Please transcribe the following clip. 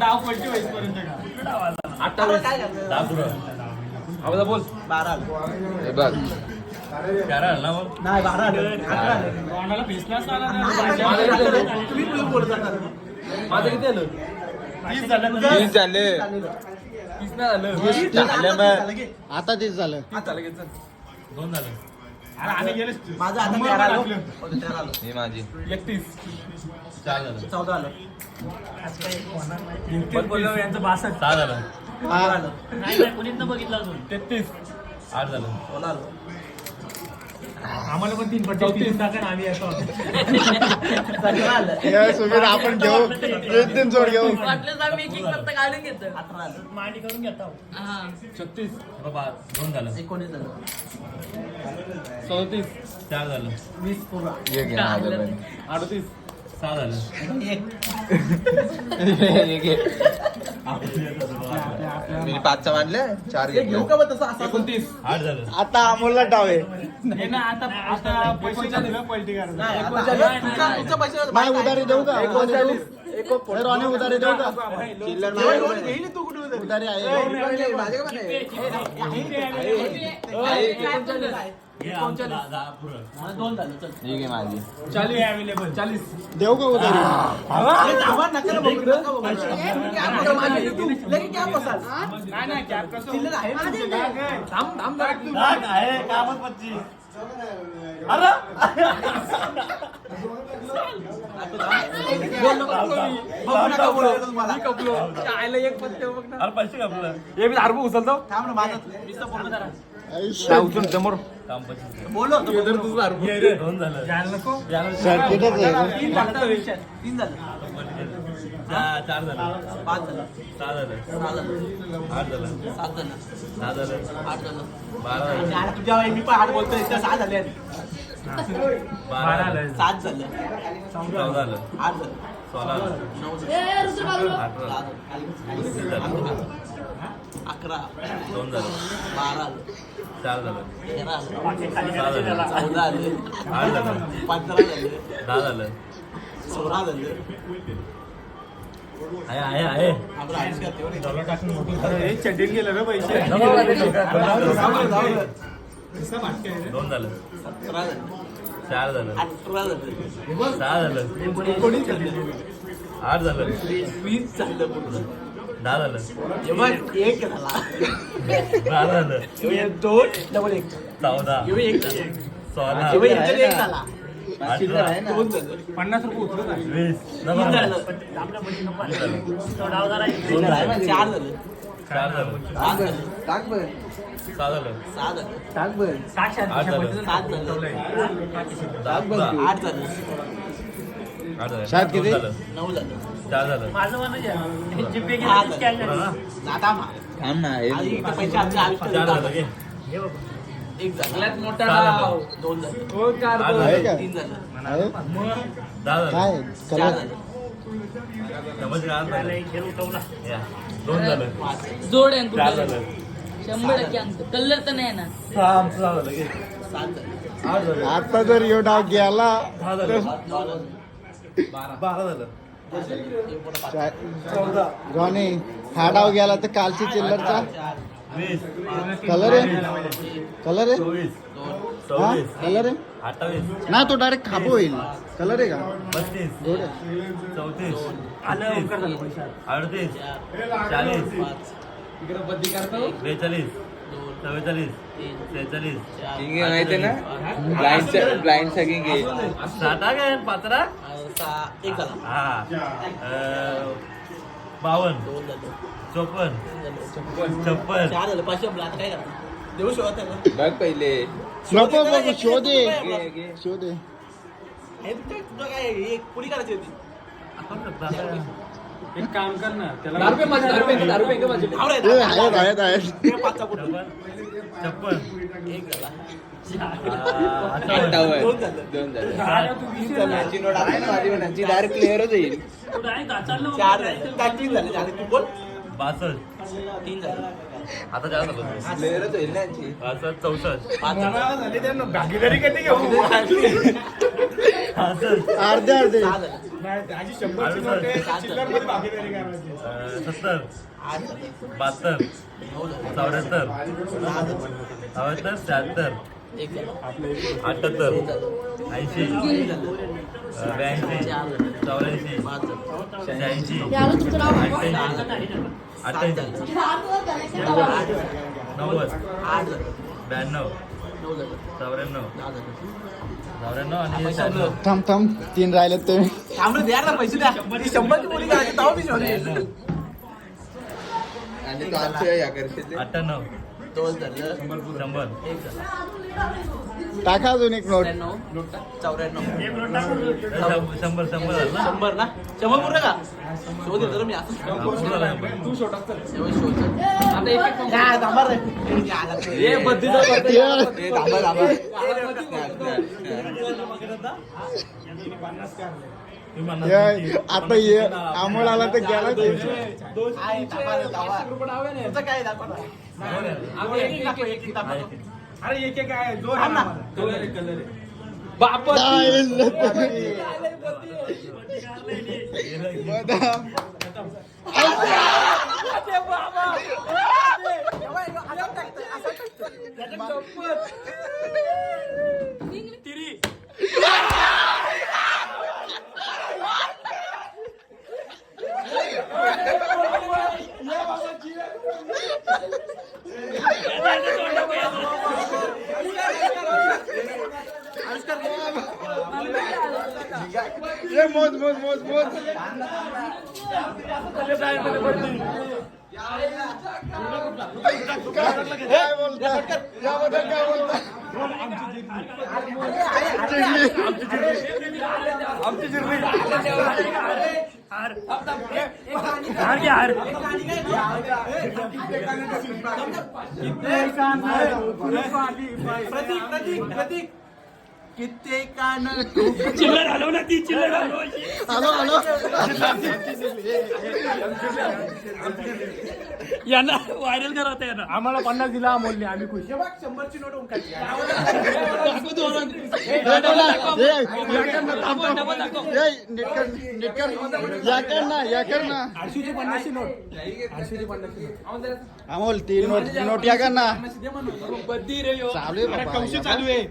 डाव पलटी होईपर्यंत का 28 10 पुढं आवाज बोल 12 हे बघ 11 ना मग नाही 12 कोणाला फेसलाच आला नाही तुम्ही बोलत होता माझं किती आलं 30 झालं 30 झाले 30 नाही झालं 20 झालं मग आता तेच झालं आता लगेच 2 झालं अरे आम्ही गेले माझं आता 13 आलो हे माझी 31 4 झालं 14 आलं बोललो यांचं 62 6 झालं नाही कोणीच न बघितलं अजून 33 8 झालं 16 आलं आम्हाला पण 3 पट्टी 34 टाका आम्ही येतो 17 आलं सुमित आपण घेऊ एक दिन जोड घेऊ वाटलं आम्ही एक फक्त काढून घेतो 18 आलं मांडी करून घेतो हा 36 बाबा 2 झालं 19 झालं 34 4 झालं 20 पूर्ण 38 6 झालं मी 5चा मानले 4 हे घेऊ का बा तसं असं 29 8 झालं आता अमोलला डाव आहे हे ना आता पैसे दिलं पलटी नाही, करायचं आता तुमच्या पैशावर माय उधारी देऊ का रोने उधारी देऊ का चिल्लर घेईन तू कुठे उधारी? उधारी आहे मला 2 झालं चल ठीक आहे माझी 40 अवेलेबल 40 देऊ का उधारी हे थांबा, नका ना बघू, नका बघू. कॅप बघा, माझी तू लगेच कॅप बसाल. नाही नाही कॅप कसं चिल्लर आहे ना तुमच्याकडे? थांब आहे कामच 25 अरे बोल नको बोलू. बघू नका बोलू मला. कायला एक पत्ते बघ ना अरे पैसे कापलं हे मी अर्ब उचलतो थांब ना माझं नुसतं बोलू जरा. उचलून समोर काम 25 बोलू होतो, बोलू नको. 2 झालं जायला नको सर्किटच आहे 3 झालं 3 झालं 4 झालं 5 झालं 6 झालं 6 झालं 8 झालं 7 झालं 10 झालं 8 झालं 12 झालं यार, तुझ्या मी पण 8 बोलतोय त्या 6 झाले 12 झालं 7 झालं 14 झालं 8 झालं 16 झालं 9 झालं ए ऋतू बाबू 11 2 झालं 12 आलं 4 झालं 13 आलं 6 झालं 14 आलं 8 झालं 15 झालं 10 झालं 16 झालं आहे आपण आयुष करते बरं. चड्डीत गेलं ना पैसे जाऊ दे, जाऊ दे. 2 झालं 17 झालं 4 झालं 18 झालं 6 झालं 19 झालं 8 झालं 20 झालं पूर्ण 10 झालं हे बघ, 1 झाला 12 झालं हे 2 डबल 1 14 हे 1 झालं 16 हे 1 झाला 18 2 झालं 50 रुपये उचलत 20 3 झालं डाव झाला 4 झालं 4 झालं 5 झालं 6 झालं 6 झालं 8 झालं 7 झालं 8 झालं 8 झालं शाळेत किती? 9 झालं 4 झालं माझं म्हणायचं जीपे 8 केलं स्कॅन झालं झालं आता मा थांब ना आधी इथे पैसे आमचे आयुष 4 झालं घे 1 झालं मोठा डाव. 2 झालं 8 आहे झालं का? 3 झालं आहे? 10 झालं काय 4 कलर झालं समज का झालं खेळ उठवला या 2 झालं 5 झालं जोड आहे 4 झालं 100% अंक कलर तर नाही ना 6 झालं घे 7 झालं 8 झालं आता जर यो डाव गेला 10 झालं 12 झालं रॉनी हा डाव गेला तर कालची चिल्लरचा 20 कलर आहे कलर आहे 24 हा 24 कलर आहे 28 ना तो डायरेक्ट खापो होईल कलर आहे का 32 गोड आहे. 34 आलं ओंकार झालं पैसा 38 40 42 5 43 46 माहिती ना ब्लाइंड सगळी घे 7 काय 15 1 झाला हा 52 2 झालं 54 3 झालं 56 4 झालं 5 आपलं आता काय करणार देऊ शकत त्याला बघ पहिले नको बघू शोध घे घे शोध हे तुझं काय हे पुरी करायची होती आपण शकतो आता. एक काम कर ना त्याला आवडे आहेत आहेत ते 5चा कुठं 56 1 झाला 58 2 झालं 2 झालं माझी नोट आहे ना माझी माझी डायरेक्ट क्लिअरच येईल 4 झालं 3 झाले तू बोल 62 3 झालं आता जास्त झालं प्लेअरच होईल ना यांची. असं 64 झाली त्यांना भागीदारी कधी घेऊ अर्धे अर्धे नाही त्याची 100ची नोट आहे, चिल्लरमध्ये भागीदारी करायची 70 72 74 78 76 78 80 82 84 86 88 90 92 94 आणि 96 थांब थांब 3 राहिलेत ते थांबलं द्या ना पैसे द्या ती 100ची बोली करायची तेव्हा मी शोधेल. आणि तो आजच्या या करते 98 तोच धरलं 100 टाका अजून एक नोट 94 100 झालं ना 100 ना 100 पूर्ण का शोध येतो मी असं तू थांबा रे हे बद्दीचा हे थांबा थांबा आता ये अमोल आला तर गेला ते. काय दाखवा अरे एक एक आहे जो आहे ना कलर बदाम. ये मोज मोज मोज मोज काय बोलता याबद्दल काय बोलता प्रतीक कित्येकानं चिल्लर हलव ना ती चिल्लर हलवायची. हॅलो हॅलो यांना व्हायरल करत आहे ना. आम्हाला 50 दिला अमोलने आम्ही खुश 100ची नोट उंकायची याकर ना 850 ची नोट 850 अमोल 3 नोट या कर ना बद्दी रे यो. चालू आहे बाबा. चालू आहे